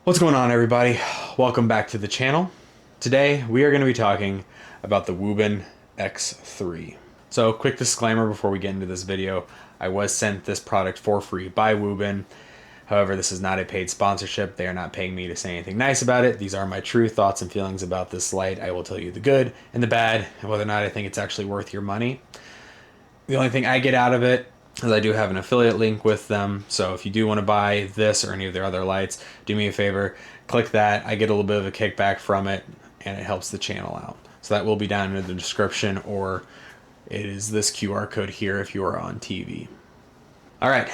What's going on, everybody? Welcome back to the channel. Today we are going to be talking about the Wuben X3. So, quick disclaimer before we get into this video. I was sent this product for free by Wuben. However, this is not a paid sponsorship. They are not paying me to say anything nice about it. These are my true thoughts and feelings about this light. I will tell you the good and the bad, and whether or not I think it's actually worth your money. The only thing I get out of it is I do have an affiliate link with them. So if you do want to buy this or any of their other lights, do me a favor, click that. I get a little bit of a kickback from it, and it helps the channel out. So that will be down in the description, or it is this QR code here if you are on TV. All right,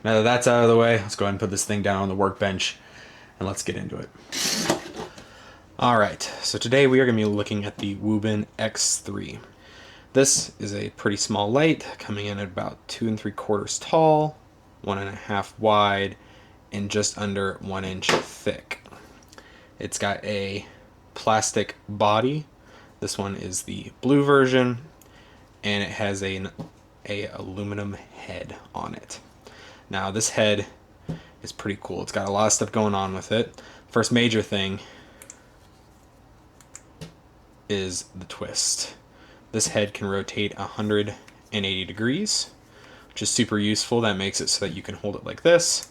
now that that's out of the way, let's go ahead and put this thing down on the workbench and let's get into it. All right, so today we are going to be looking at the Wuben X3. This is a pretty small light, coming in at about 2 3/4 tall, 1.5 wide, and just under 1 inch thick. It's got a plastic body. This one is the blue version, and it has a aluminum head on it. Now this head is pretty cool. It's got a lot of stuff going on with it. First major thing is the twist. This head can rotate 180 degrees, which is super useful. That makes it so that you can hold it like this,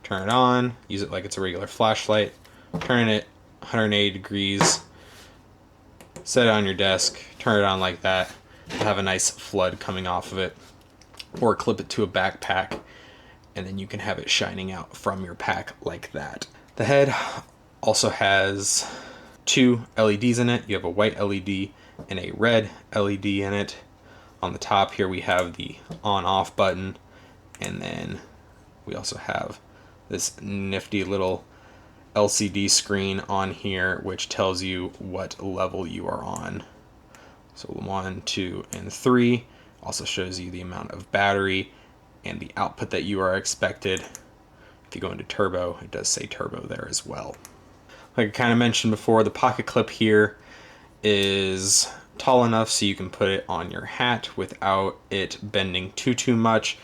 turn it on, use it like it's a regular flashlight, turn it 180 degrees, set it on your desk, turn it on like that, have a nice flood coming off of it, or clip it to a backpack, and then you can have it shining out from your pack like that. The head also has 2 LEDs in it. You have a white LED and a red LED in it. On the top here we have the on-off button, and then we also have this nifty little LCD screen on here which tells you what level you are on. So 1, 2, and 3 also shows you the amount of battery and the output that you are expected. If you go into turbo, it does say turbo there as well. Like I kind of mentioned before, the pocket clip here is tall enough so you can put it on your hat without it bending too much.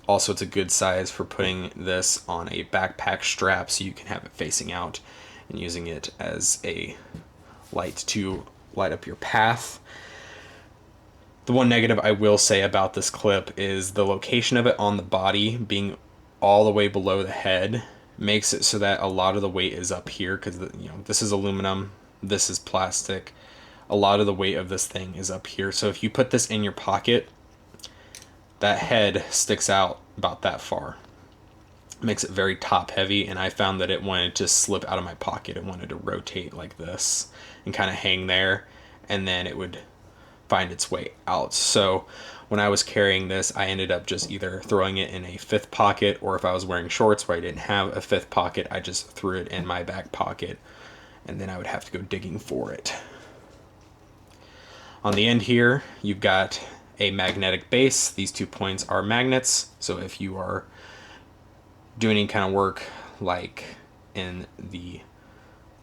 Also, it's a good size for putting this on a backpack strap so you can have it facing out and using it as a light to light up your path. The one negative I will say about this clip is the location of it on the body being all the way below the head makes it so that a lot of the weight is up here, because this is aluminum, this is plastic. A lot of the weight of this thing is up here. So if you put this in your pocket, that head sticks out about that far. It makes it very top heavy, and I found that it wanted to slip out of my pocket. It wanted to rotate like this and kind of hang there, and then it would find its way out. So when I was carrying this, I ended up just either throwing it in a 5th pocket, or if I was wearing shorts where I didn't have a 5th pocket, I just threw it in my back pocket, and then I would have to go digging for it. On the end here, you've got a magnetic base. These 2 points are magnets, so if you are doing any kind of work like in the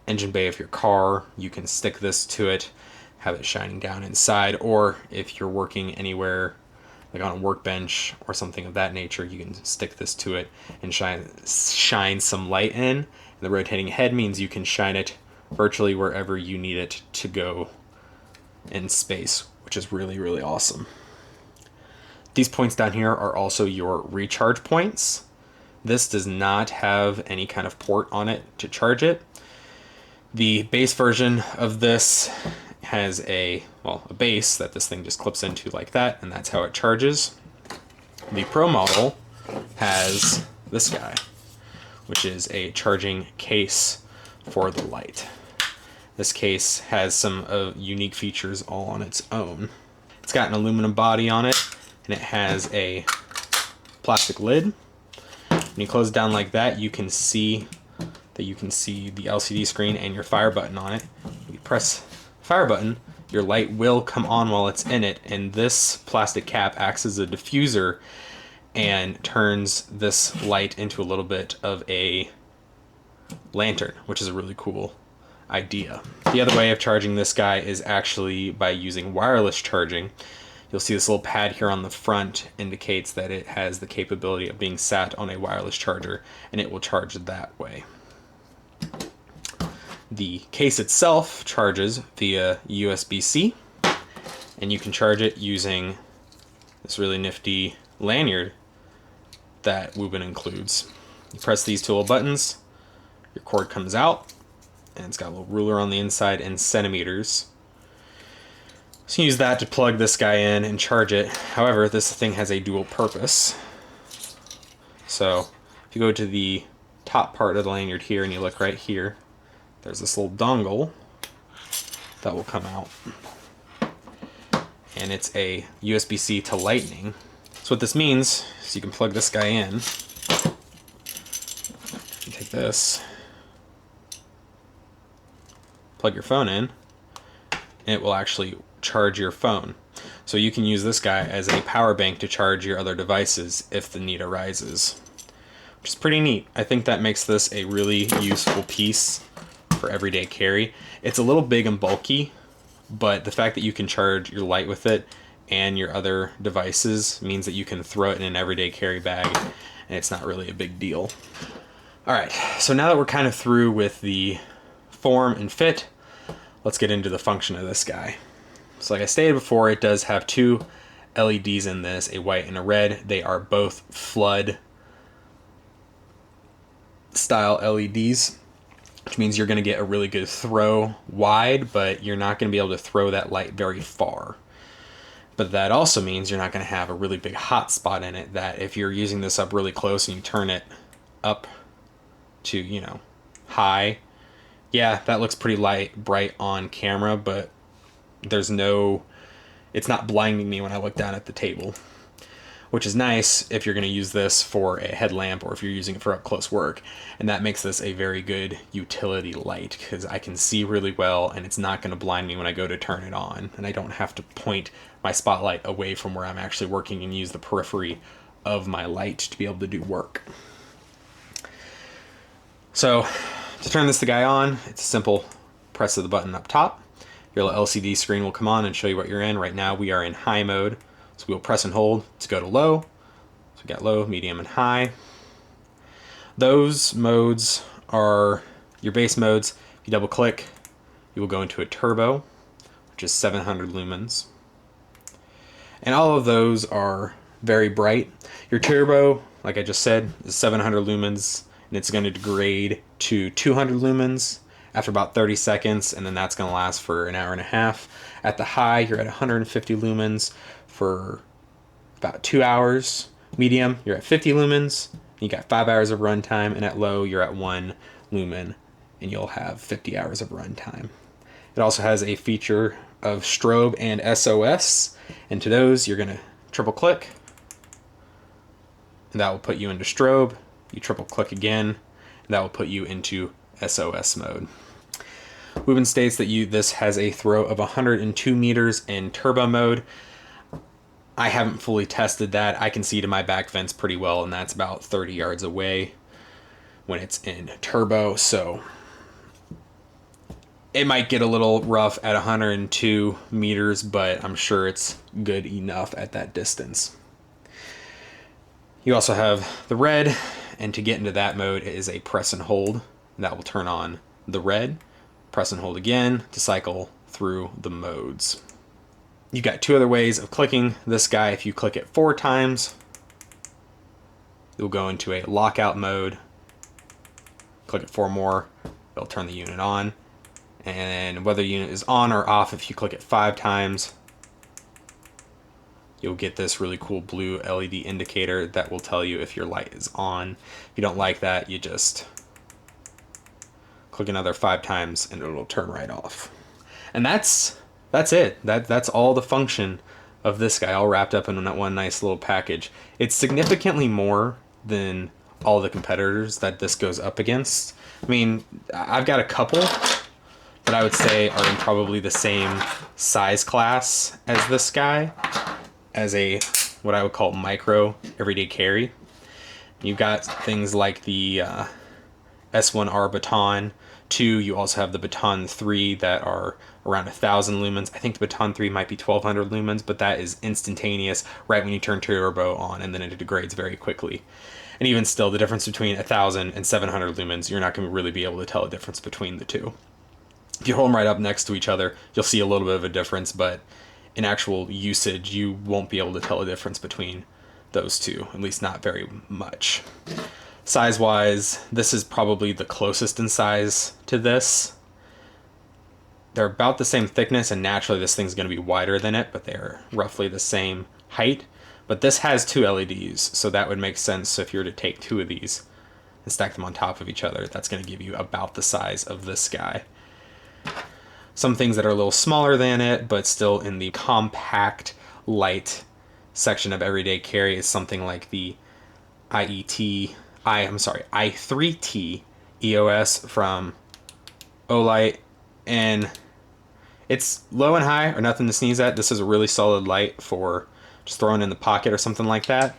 engine bay of your car, you can stick this to it, have it shining down inside, or if you're working anywhere like on a workbench or something of that nature, you can stick this to it and shine some light in. And the rotating head means you can shine it virtually wherever you need it to go in space, which is really awesome. These points down here are also your recharge points. This does not have any kind of port on it to charge it. The base version of this has a base that this thing just clips into like that, and that's how it charges. The Pro model has this guy, which is a charging case for the light. This case has some unique features all on its own. It's got an aluminum body on it, and it has a plastic lid. When you close it down like that, you can see the LCD screen and your fire button on it. You press the fire button, your light will come on while it's in it, and this plastic cap acts as a diffuser and turns this light into a little bit of a lantern, which is a really cool idea. The other way of charging this guy is actually by using wireless charging. You'll see this little pad here on the front indicates that it has the capability of being sat on a wireless charger, and it will charge that way. The case itself charges via USB-C, and you can charge it using this really nifty lanyard that Wuben includes. You press these two little buttons, your cord comes out, and it's got a little ruler on the inside in centimeters. So you use that to plug this guy in and charge it. However, this thing has a dual purpose. So if you go to the top part of the lanyard here and you look right here, there's this little dongle that will come out. And it's a USB-C to Lightning. So what this means is you can plug this guy in. You take this, plug your phone in, and it will actually charge your phone. So you can use this guy as a power bank to charge your other devices if the need arises, which is pretty neat. I think that makes this a really useful piece for everyday carry. It's a little big and bulky, but the fact that you can charge your light with it and your other devices means that you can throw it in an everyday carry bag and it's not really a big deal. Alright, so now that we're kind of through with the form and fit, let's get into the function of this guy. So like I stated before, it does have two LEDs in this, a white and a red. They are both flood style LEDs, which means you're going to get a really good throw wide, but you're not going to be able to throw that light very far. But that also means you're not going to have a really big hot spot in it that if you're using this up really close and you turn it up to, you know, high, yeah, that looks pretty bright on camera, but there's no, it's not blinding me when I look down at the table, which is nice if you're going to use this for a headlamp or if you're using it for up close work. And that makes this a very good utility light because I can see really well and it's not going to blind me when I go to turn it on. And I don't have to point my spotlight away from where I'm actually working and use the periphery of my light to be able to do work. So to turn this guy on, it's a simple press of the button up top. Your little LCD screen will come on and show you what you're in. Right now we are in high mode. So we'll press and hold to go to low. So we got low, medium, and high. Those modes are your base modes. If you double click, you will go into a turbo, which is 700 lumens. And all of those are very bright. Your turbo, like I just said, is 700 lumens, and it's going to degrade to 200 lumens after about 30 seconds, and then that's going to last for an hour and a half. At the high, you're at 150 lumens for about 2 hours. Medium, you're at 50 lumens. You got 5 hours of runtime, and at low, you're at 1 lumen, and you'll have 50 hours of runtime. It also has a feature of strobe and SOS, and to those, you're going to triple click, and that will put you into strobe. You triple click again, and that will put you into SOS mode. Wuben states that this has a throw of 102 meters in turbo mode. I haven't fully tested that. I can see to my back vents pretty well, and that's about 30 yards away when it's in turbo, so it might get a little rough at 102 meters, but I'm sure it's good enough at that distance. You also have the red, and to get into that mode, it is a press and hold. That will turn on the red. Press and hold again to cycle through the modes. You've got two other ways of clicking this guy. If you click it 4 times, you'll go into a lockout mode. Click it 4 more, it'll turn the unit on. And whether the unit is on or off, if you click it 5 times, you'll get this really cool blue LED indicator that will tell you if your light is on. If you don't like that, you just click another 5 times and it'll turn right off. And that's it. That's all the function of this guy, all wrapped up in that one nice little package. It's significantly more than all the competitors that this goes up against. I mean, I've got a couple that I would say are in probably the same size class as this guy, as a what I would call micro everyday carry. You've got things like the S1R Baton 2. You also have the Baton 3 that are around 1,000 lumens. I think the Baton 3 might be 1,200 lumens, but that is instantaneous right when you turn turbo on, and then it degrades very quickly. And even still, the difference between 1,000 and 700 lumens, you're not going to really be able to tell a difference between the two. If you hold them right up next to each other, you'll see a little bit of a difference, but in actual usage, you won't be able to tell a difference between those two, at least not very much. Size-wise, this is probably the closest in size to this. They're about the same thickness, and naturally this thing's going to be wider than it, but they're roughly the same height. But this has 2 LEDs, so that would make sense. So if you were to take 2 of these and stack them on top of each other, that's going to give you about the size of this guy. Some things that are a little smaller than it, but still in the compact light section of everyday carry, is something like the i3T EOS from Olight, and it's low and high or nothing to sneeze at. This is a really solid light for just throwing in the pocket or something like that,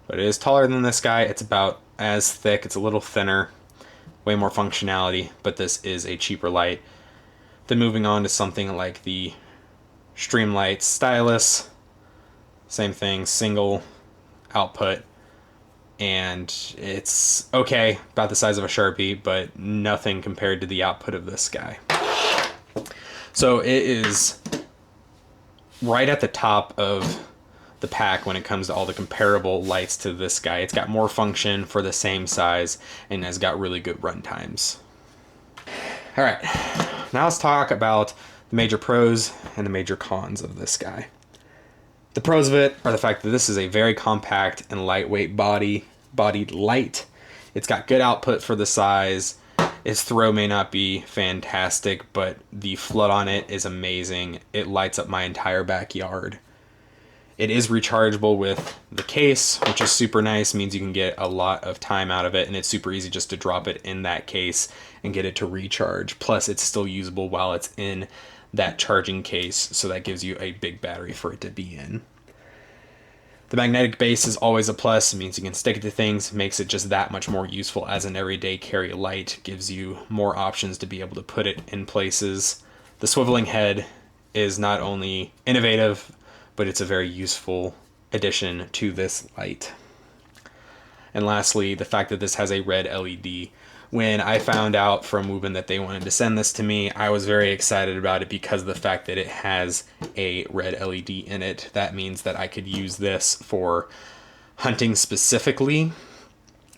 but it is taller than this guy. It's about as thick, it's a little thinner, way more functionality, but this is a cheaper light. Then moving on to something like the Streamlight Stylus, same thing, single output, and it's okay, about the size of a Sharpie, but nothing compared to the output of this guy. So it is right at the top of the pack when it comes to all the comparable lights to this guy. It's got more function for the same size and has got really good run times. All right, now let's talk about the major pros and the major cons of this guy. The pros of it are the fact that this is a very compact and lightweight bodied light. It's got good output for the size. Its throw may not be fantastic, but the flood on it is amazing. It lights up my entire backyard. It is rechargeable with the case, which is super nice. It means you can get a lot of time out of it, and it's super easy just to drop it in that case and get it to recharge. Plus, it's still usable while it's in that charging case, so that gives you a big battery for it to be in. The magnetic base is always a plus. It means you can stick it to things, makes it just that much more useful as an everyday carry light, gives you more options to be able to put it in places. The swiveling head is not only innovative, but it's a very useful addition to this light. And lastly, the fact that this has a red LED. When I found out from Wuben that they wanted to send this to me, I was very excited about it because of the fact that it has a red LED in it. That means that I could use this for hunting specifically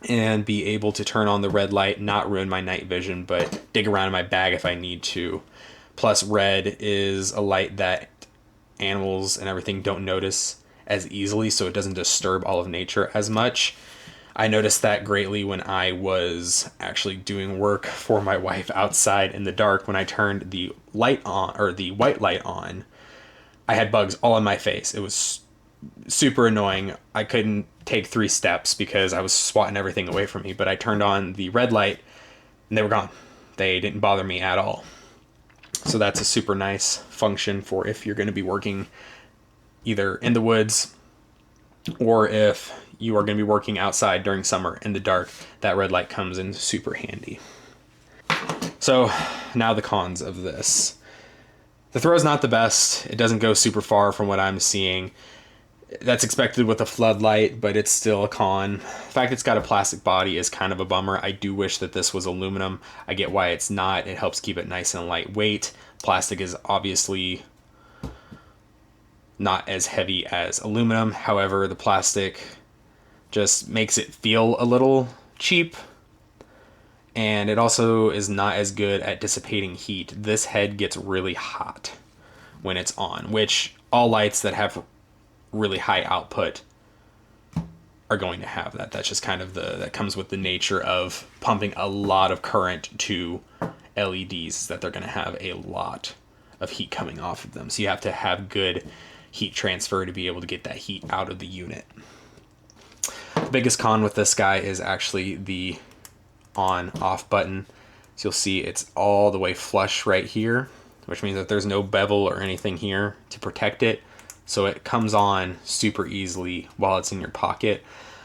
and be able to turn on the red light, not ruin my night vision, but dig around in my bag if I need to. Plus, red is a light that animals and everything don't notice as easily, so it doesn't disturb all of nature as much. I noticed that greatly when I was actually doing work for my wife outside in the dark. When I turned the light on, or the white light on, I had bugs all in my face. It was super annoying. I couldn't take 3 steps because I was swatting everything away from me, but I turned on the red light and they were gone. They didn't bother me at all. So that's a super nice function for if you're going to be working either in the woods or if you are going to be working outside during summer in the dark. That red light comes in super handy. So now the cons of this. The throw is not the best. It doesn't go super far from what I'm seeing. That's expected with a floodlight, but it's still a con. The fact it's got a plastic body is kind of a bummer. I do wish that this was aluminum. I get why it's not. It helps keep it nice and lightweight. Plastic is obviously not as heavy as aluminum. However, the plastic just makes it feel a little cheap. And it also is not as good at dissipating heat. This head gets really hot when it's on, which all lights that have really high output are going to have that. That's just kind of that comes with the nature of pumping a lot of current to LEDs, that they're going to have a lot of heat coming off of them. So you have to have good heat transfer to be able to get that heat out of the unit. The biggest con with this guy is actually the on-off button. So you'll see it's all the way flush right here, which means that there's no bevel or anything here to protect it. So it comes on super easily while it's in your pocket.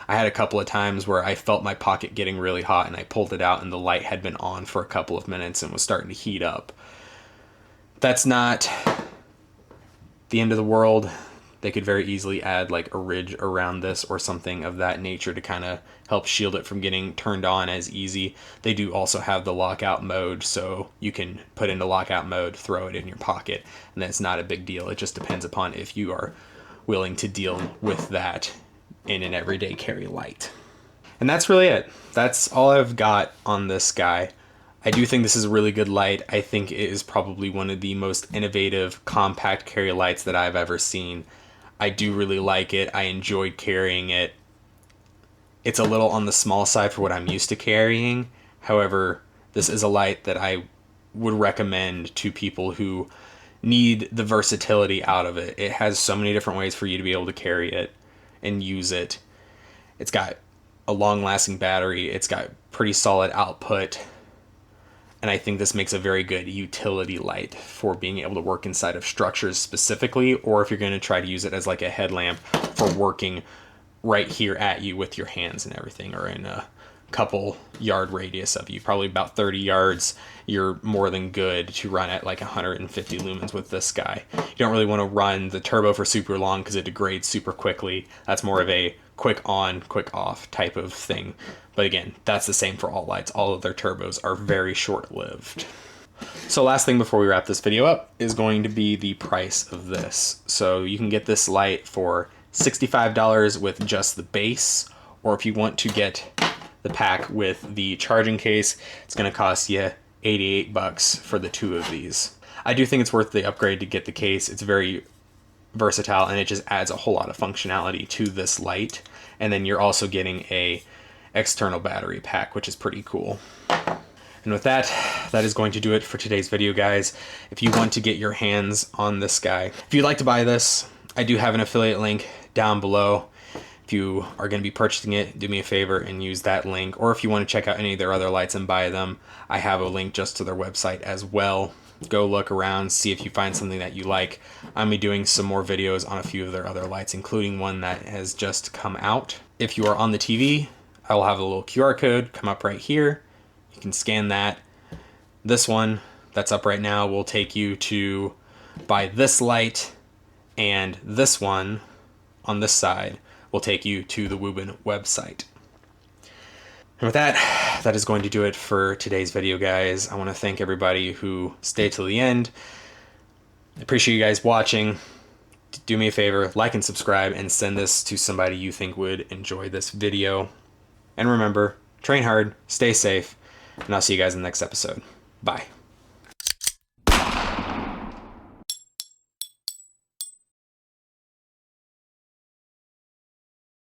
I had a couple of times where I felt my pocket getting really hot and I pulled it out and the light had been on for a couple of minutes and was starting to heat up. That's not the end of the world. They could very easily add like a ridge around this or something of that nature to kind of help shield it from getting turned on as easy. They do also have the lockout mode, so you can put into lockout mode, throw it in your pocket, and then it's not a big deal. It just depends upon if you are willing to deal with that in an everyday carry light. And that's really it. That's all I've got on this guy. I do think this is a really good light. I think it is probably one of the most innovative compact carry lights that I've ever seen. I do really like it. I enjoyed carrying it. It's a little on the small side for what I'm used to carrying. However, this is a light that I would recommend to people who need the versatility out of it. It has so many different ways for you to be able to carry it and use it. It's got a long-lasting battery. It's got pretty solid output. And I think this makes a very good utility light for being able to work inside of structures specifically, or if you're going to try to use it as like a headlamp for working right here at you with your hands and everything, or in a couple yard radius of you, probably about 30 yards, you're more than good to run at like 150 lumens with this guy. You don't really want to run the turbo for super long because it degrades super quickly. That's more of a quick on, quick off type of thing. But again, that's the same for all lights. All of their turbos are very short-lived. So last thing before we wrap this video up is going to be the price of this. So you can get this light for $65 with just the base, or if you want to get the pack with the charging case, it's going to cost you $88 for the two of these. I do think it's worth the upgrade to get the case. It's very versatile and it just adds a whole lot of functionality to this light. And then you're also getting a external battery pack, which is pretty cool. And with that, that is going to do it for today's video, guys. If you want to get your hands on this guy, if you'd like to buy this, I do have an affiliate link down below. If you are going to be purchasing it, do me a favor and use that link. Or if you want to check out any of their other lights and buy them, I have a link just to their website as well. Go look around, see if you find something that you like. I'm going to be doing some more videos on a few of their other lights, including one that has just come out. If you are on the TV, I will have a little QR code come up right here. You can scan that. This one that's up right now will take you to buy this light, and this one on this side will take you to the Wuben website. And with that, that is going to do it for today's video, guys. I want to thank everybody who stayed till the end. I appreciate you guys watching. Do me a favor, like and subscribe, and send this to somebody you think would enjoy this video. And remember, train hard, stay safe, and I'll see you guys in the next episode. Bye.